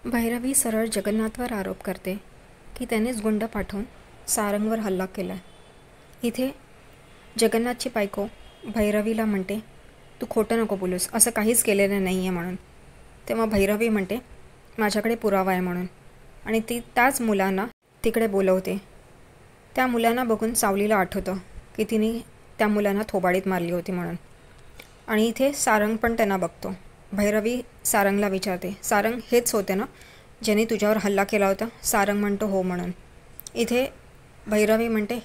भैरवी सरळ जगन्नाथवर आरोप करते की त्यानेच गुंड पाठवून सारंगवर हल्ला केला आहे। इथे जगन्नाथची बायको भैरवीला म्हणते, तू खोटं नको बोलूस, असं काहीच केलेलं नाही आहे म्हणून। तेव्हा भैरवी म्हणते, माझ्याकडे पुरावा आहे म्हणून, आणि ती त्याच मुलांना तिकडे बोलवते। त्या मुलांना बघून सावलीला आठवतं की तिने त्या मुलांना थोबाडीत मारली होती म्हणून। आणि इथे सारंग पण त्यांना बघतो। भैरवी सारंगला विचारते, सारंग हेच होते ना ज्यांनी तुझ्यावर हल्ला केला होता? सारंग म्हणतो, हो म्हणून। इथे भैरवी म्हणते,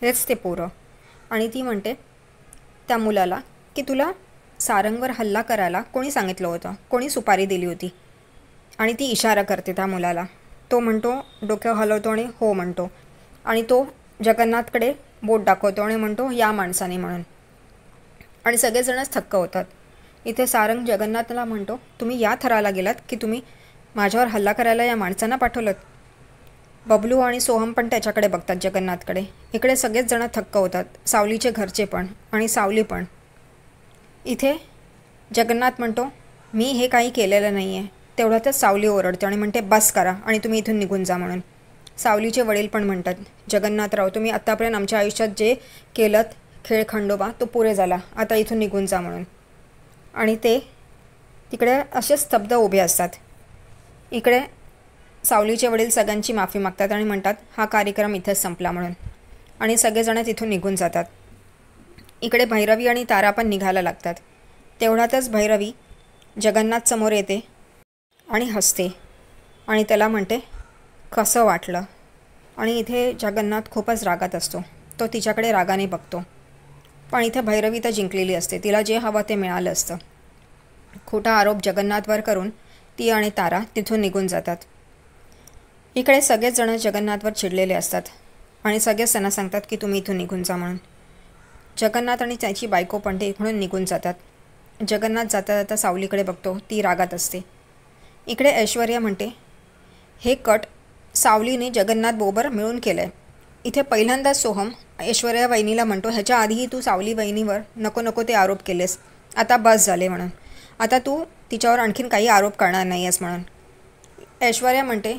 हेच ते पोरं। आणि ती म्हणते त्या मुलाला की तुला सारंगवर हल्ला करायला कोणी सांगितलं होतं, कोणी सुपारी दिली होती? आणि ती इशारा करते त्या मुलाला। तो म्हणतो, डोकं हलवतो आणि हो म्हणतो, आणि तो जगन्नाथकडे बोट दाखवतो आणि म्हणतो, या माणसाने म्हणून। आणि सगळेजणच थक्क होतात। इथे सारंग जगन्नाथला म्हणतो, तुम्ही या थराला गेलात की तुम्ही माझ्यावर हल्ला करायला या माणसांना पाठवलं? बबलू आणि सोहम पण त्याच्याकडे बघतात, जगन्नाथकडे। इकडे सगळेच जण थक्क होतात, सावलीचे घरचे पण आणि सावली पण। इथे जगन्नाथ म्हणतो, मी हे काही केलेलं नाही आहे। तेवढ्यातच सावली ओरडते आणि म्हणते, बस करा आणि तुम्ही इथून निघून जा म्हणून। सावलीचे वडील पण म्हणतात, जगन्नाथराव तुम्ही आत्तापर्यंत आमच्या आयुष्यात जे केलं खेळ खंडोबा तो पुरे झाला, आता इथून निघून जा म्हणून। आणि ते तिकडे असे स्तब्ध उभे असतात। इकडे सावलीचे वडील सगळ्यांची माफी मागतात आणि म्हणतात, हा कार्यक्रम इथेच संपला म्हणून, आणि सगळेजण तिथून निघून जातात। इकडे भैरवी आणि तारा पण निघायला लागतात। तेवढ्यातच भैरवी जगन्नाथ समोर येते आणि हसते आणि त्याला म्हणते, कसं वाटलं? आणि इथे जगन्नाथ खूपच रागात असतो, तो तिच्याकडे रागाने बघतो। पण इथे भैरवी तर जिंकलेली असते, तिला जे हवं ते मिळालं असतं। खोटा आरोप जगन्नाथवर करून ती आणि तारा तिथून निघून जातात। इकडे सगळेच जण जगन्नाथवर चिडलेले असतात आणि सगळेच त्यांना सांगतात की तुम्ही इथून निघून जा म्हणून। जगन्नाथ आणि त्याची बायको पण ते इकडून निघून जातात। जगन्नाथ जाता जाता सावलीकडे बघतो, ती रागात असते। इकडे ऐश्वर्या म्हणते, हे कट सावलीने जगन्नाथ बरोबर मिळून केलं आहे। इथे पहिल्यांदाच सोहम ऐश्वर्या वहिनीला म्हणतो, ह्याच्या आधीही तू सावली वहिनीवर नको नको ते आरोप केलेस, आता बस झाले म्हणून, आता तू तिच्यावर आणखीन काही आरोप करणार नाही आहेस म्हणून। ऐश्वर्या म्हणते,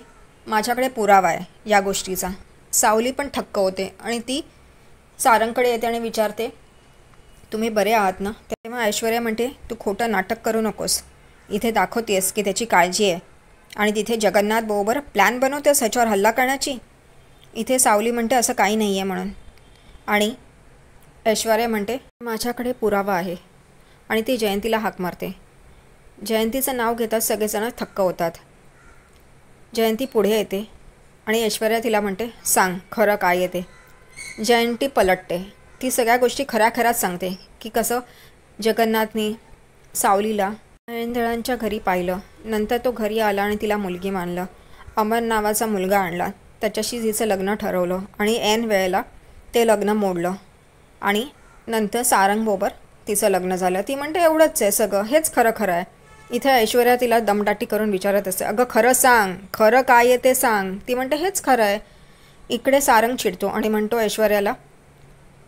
माझ्याकडे पुरावा आहे या गोष्टीचा। सावली पण थक्क होते आणि ती सारंगकडे येते आणि विचारते, तुम्ही बरे आहात ना? तेव्हा ऐश्वर्या म्हणते, तू खोटं नाटक करू नकोस, इथे दाखवतेस की त्याची काळजी आहे आणि तिथे जगन्नाथ बरोबर प्लॅन बनवतेस ह्याच्यावर हल्ला करण्याची। इथे सावली म्हणते, असं काही नाही आहे म्हणून, आणि ऐश्वर्या म्हणते, माझ्याकडे पुरावा आहे, आणि ती जयंतीला हाक मारते। जयंतीचं नाव घेताच सगळेजण थक्क होतात। जयंती पुढे येते आणि ऐश्वर्या तिला म्हणते, सांग खरं काय येते? जयंती पलटते, ती सगळ्या गोष्टी खऱ्या खऱ्याच सांगते की कसं जगन्नाथने सावलीला ऐंधळांच्या घरी पाहिलं, नंतर तो घरी आला आणि तिला मुलगी मानलं, अमर नावाचा मुलगा आणला, त्याच्याशी तिचं लग्न ठरवलं आणि ऐन वेळेला ते लग्न मोडलं, आणि नंतर सारंगबरोबर तिचं लग्न झालं। ती म्हणते, एवढंच आहे सगळं, हेच खरं खरं आहे। इथे ऐश्वर्या तिला दमदाटी करून विचारत असते, अगं खरं सांग, खरं काय आहे ते सांग। ती म्हणते, हेच खरं आहे। इकडे सारंग चिडतो आणि म्हणतो ऐश्वर्याला,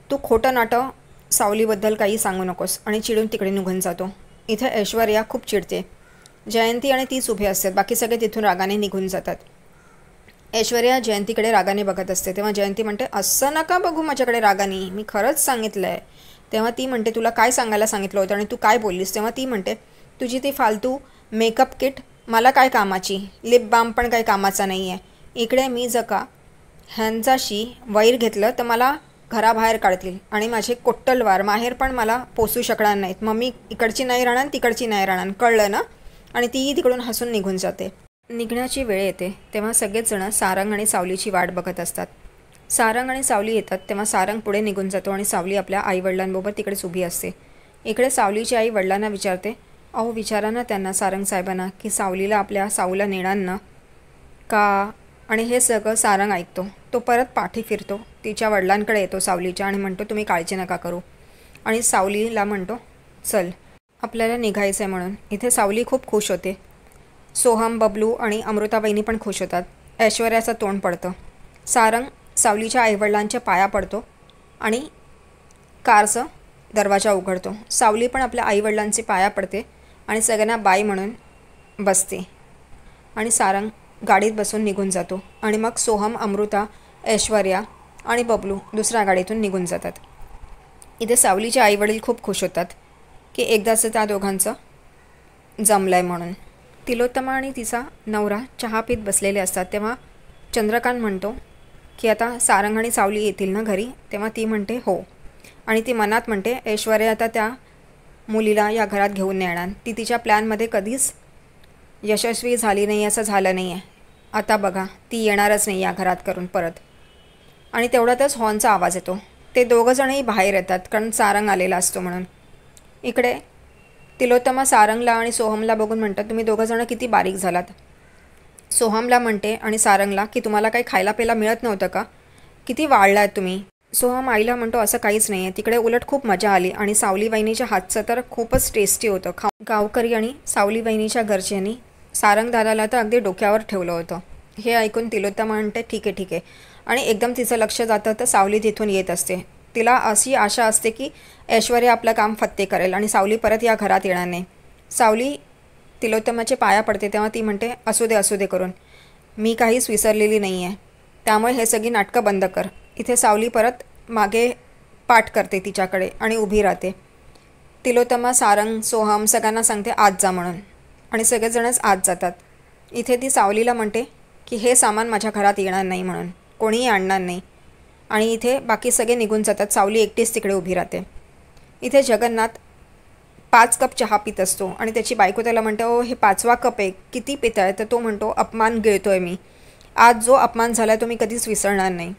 तू खोटं नाटं सावलीबद्दल काही सांगू नकोस, आणि चिडून तिकडे निघून जातो। इथे ऐश्वर्या खूप चिडते। जयंती आणि तीच उभे असतात, बाकी सगळे तिथून रागाने निघून जातात। ऐश्वर्या जयंतीकडे रागाने बघत असते, तेव्हा जयंती म्हणते, असं नका बघू माझ्याकडे रागाने, मी खरंच सांगितलं आहे। तेव्हा ती म्हणते, तुला काय सांगायला सांगितलं होतं आणि तू काय बोललीस? तेव्हा ती म्हणते, तुझी ती फालतू मेकअप किट मला काय कामाची, लिप बाम पण काही कामाचा नाही आहे। इकडे मी जर का ह्यांच्याशी वैर घेतलं तर मला घराबाहेर काढतील आणि माझे कोट्टलवार माहेर पण मला पोसू शकणार नाहीत, मग मी इकडची नाही राहणार, तिकडची नाही राहणार, कळलं ना? आणि तीही तिकडून हसून निघून जाते। निघण्याची वेळ येते तेव्हा सगळेच जण सारंग आणि सावलीची वाट बघत असतात। सारंग आणि सावली येतात तेव्हा सारंग पुढे निघून जातो आणि सावली आपल्या आईवडिलांबरोबर तिकडेच उभी असते। इकडे सावलीची आई वडिलांना विचारते, अहो विचारा ना त्यांना, सारंग साहेबांना, की सावलीला आपल्या साऊला नेणार ना का? आणि हे सगळं सारंग ऐकतो। तो परत पाठी फिरतो, तिच्या वडिलांकडे येतो सावलीच्या, आणि म्हणतो, तुम्ही काळजी नका करू, आणि सावलीला म्हणतो, चल आपल्याला निघायचं आहे म्हणून। इथे सावली खूप खुश होते। सोहम, बबलू आणि अमृताबाईंनी पण खुश होतात। ऐश्वर्याचं तोंड पडतं। सारंग सावलीच्या आईवडिलांच्या पाया पडतो आणि कारचा दरवाजा उघडतो। सावली पण आपल्या आईवडिलांचे पाया पडते आणि सगळ्यांना बाय म्हणून बसते। आणि सारंग गाडीत बसून निघून जातो आणि मग सोहम, अमृता, ऐश्वर्या आणि बबलू दुसऱ्या गाडीतून निघून जातात. इथे सावलीचे आईवडील खूप खुश होतात की एकदाचं त्या दोघांचं जमलं आहे म्हणून. तिलोत्तमा आणि तिचा नवरा चहा पीत बसलेले असतात तेव्हा चंद्रकांत म्हणतो की आता सारंग आणि सावली येतील ना घरी. तेव्हा ती म्हणते हो, आणि ती मनात म्हणते ऐश्वर्या आता त्या मुलीला या घरात घेऊन नाही येणार. ती तिच्या प्लॅनमध्ये कधीच यशस्वी झाली नाही, असं झालं नाही आहे. आता बघा ती येणारच नाही या घरात करून परत. आणि तेवढ्यातच हॉर्नचा आवाज येतो. ते दोघंजणही बाहेर येतात कारण सारंग आलेला असतो म्हणून. इकडे तिलोत्तमा सारंगला आणि सोहमला बघून म्हणतात तुम्ही दोघंजणं किती बारीक झालात. सोहमला म्हणते आणि सारंगला की तुम्हाला काही खायला प्यायला मिळत नव्हतं का, किती वाढलात तुम्ही. सोहम आईला म्हणतो असं काहीच नाही आहे, तिकडे उलट खूप मजा आली आणि सावली वहिनीच्या हातचं तर खूपच टेस्टी होतं. गावकरी आणि सावली वहिनीच्या घरच्यांनी सारंग दादाला तर अगदी डोक्यावर ठेवलं होतं. हे ऐकून तिलोत्तमा म्हणते ठीक आहे ठीक आहे. आणि एकदम तिचं लक्ष जातं तर सावली तिथून येत असते. तिला अशी आशा असते की ऐश्वर्या आपलं काम फत्ते करेल आणि सावली परत या घरात येणार नाही. सावली तिलोत्तमाचे पाया पडते तेव्हा ती म्हणते असू दे करून, मी काहीच विसरलेली नाही आहे, त्यामुळे हे सगळी नाटकं बंद कर. इथे सावली परत मागे पाठ करते तिच्याकडे आणि उभी राहते. तिलोत्तमा सारंग, सोहम सगळ्यांना सांगते आत जा म्हणून आणि सगळेजणच आत जातात. इथे ती सावलीला म्हणते की हे सामान माझ्या घरात येणार नाही म्हणून, कोणीही आणणार नाही. आणि इथे बाकी सगळे निघून जातात. सावली एकटीच तिकडे उभी राहते. इथे जगन्नाथ 5 कप चहा पित असतो आणि त्याची बायको त्याला म्हणते ओ हे 5वा कप आहे, किती पित आहे. तर तो म्हणतो अपमान गिळतोय मी, आज जो अपमान झाला तो मी कधीच विसरणार नाही.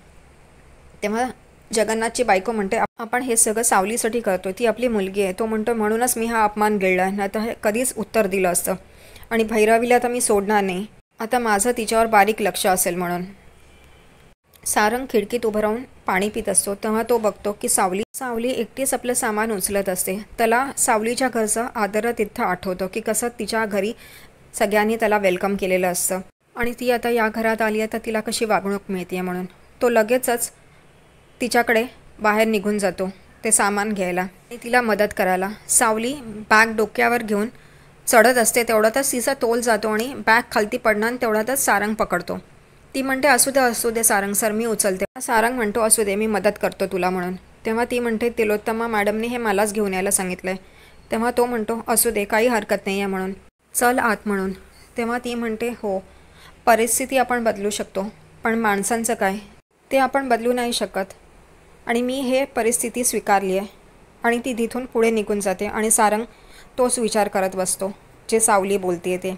तेव्हा जगन्नाथची बायको म्हणते आपण हे सगळं सावलीसाठी करतो, ती आपली मुलगी आहे. तो म्हणतो म्हणूनच मी हा अपमान गिळला, नाही तर हे कधीच उत्तर दिलं असतं. आणि भैरवीला तर मी सोडणार नाही, आता माझं तिच्यावर बारीक लक्ष असेल म्हणून. सारंग खिडकीत उभं राहून पाणी पित असतो तेव्हा तो बघतो की सावली एकटीच आपलं सामान उचलत असते. त्याला सावलीच्या घरचं आदरातिथ्य आठवतं की कसं तिच्या घरी सगळ्यांनी त्याला वेलकम केलेलं असतं आणि ती आता या घरात आली आहे तर तिला कशी वागणूक मिळते म्हणून. तो लगेचच तिच्याकडे बाहेर निघून जातो ते सामान घ्यायला आणि तिला मदत करायला. सावली बॅग डोक्यावर घेऊन चढत असते तेवढ्यातच तिचा तोल जातो आणि बॅग खालती पडणार आणि तेवढ्यातच सारंग पकडतो. ती म्हणते असू दे सारंग सर, मी उचलते. सारंग म्हणतो असू दे, मी मदत करतो तुला म्हणून. तेव्हा ती म्हणते तिलोत्तमा मॅडमने हे मलाच घेऊन यायला सांगितलं आहे. तेव्हा तो म्हणतो असू दे, काही हरकत नाही आहे म्हणून, चल आत म्हणून. तेव्हा ती म्हणते हो, परिस्थिती आपण बदलू शकतो पण माणसांचं काय, ते आपण बदलू नाही शकत आणि मी हे परिस्थिती स्वीकारली आहे. आणि ती तिथून पुढे निघून जाते आणि सारंग तोच विचार करत बसतो जे सावली बोलते ते.